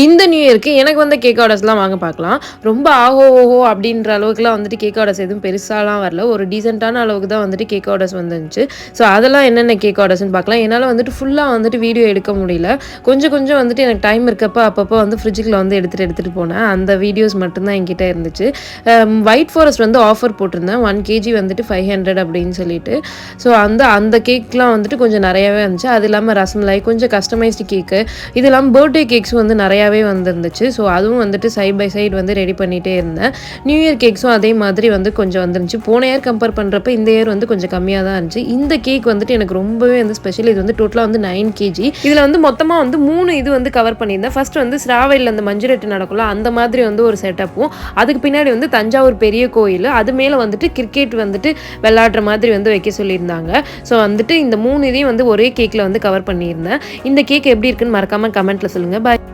இந்த நியூ இயருக்கு எனக்கு வந்த கேக் ஆர்டர்ஸ்லாம் வாங்க பார்க்கலாம். ரொம்ப ஆஹோ, ஓஹோ அப்படின்ற அளவுக்குலாம் வந்துட்டு கேக் ஆர்டர்ஸ் எதுவும் பெருசாலாம் வரல. ஒரு டீசென்ட்டான அளவுக்கு தான் வந்துட்டு கேக் ஆர்டர்ஸ் வந்துருந்துச்சு. ஸோ அதெல்லாம் என்னென்ன கேக் ஆர்டர்ஸ்ன்னு பார்க்கலாம். என்னால வந்துட்டு ஃபுல்லா வந்துட்டு வீடியோ எடுக்க முடியல. கொஞ்சம் கொஞ்சம் வந்துட்டு எனக்கு டைம் இருக்கப்ப அப்பப்போ வந்து ஃப்ரிட்ஜுக்குள்ள வந்து எடுத்துட்டு போனேன். அந்த வீடியோஸ் மட்டும் தான் என்கிட்ட இருந்துச்சு. ஒயிட் ஃபாரஸ்ட் வந்து ஆஃபர் போட்டிருந்தேன். 1 கேஜி வந்துட்டு 500 அப்படின்னு சொல்லிட்டு. ஸோ அந்த கேக்லாம் வந்துட்டு கொஞ்சம் நெறையாவே இருந்துச்சு. அது இல்லாம ரசமலாய், கொஞ்சம் கஸ்டமைஸ்டு கேக்கு, இது இல்லாம பர்த்டே கேக்ஸும் வந்து நெறையாவே வந்துருந்துச்சு. ஸோ அதுவும் வந்துட்டு சைட் பை சைடு வந்து ரெடி பண்ணிட்டே இருந்தேன். நியூ இயர் கேக்ஸும் அதே மாதிரி வந்து கொஞ்சம் வந்துருந்துச்சு. போன இயர் கம்பேர் பண்ணுறப்ப இந்த இயர் வந்து கொஞ்சம் கம்மியாக தான் இருந்துச்சு. இந்த கேக் வந்துட்டு எனக்கு ரொம்பவே வந்து ஸ்பெஷல். இது வந்து டோட்டலாக வந்து 9 கேஜி. இதில் வந்து மொத்தமாக வந்து 3 இது வந்து கவர் பண்ணியிருந்தேன். ஃபர்ஸ்ட் வந்து ஸ்ராவையில் அந்த மஞ்சுரட்டு நடக்கும்ல, அந்த மாதிரி வந்து ஒரு செட்டப்பும், அதுக்கு பின்னாடி வந்து தஞ்சாவூர் பெரிய கோயில், அது மேலே வந்துட்டு கிரிக்கெட் வந்துட்டு விளையாடுற மாதிரி வந்து வைக்க சொல்லியிருந்தாங்க. ஸோ வந்துட்டு இந்த 3 இதையும் வந்து ஒரே கேக்கில் வந்து கவர் பண்ணியிருந்தேன். இந்த கேக் எப்படி இருக்குன்னு மறக்காமல் கமெண்ட்டில் சொல்லுங்கள். பாய்.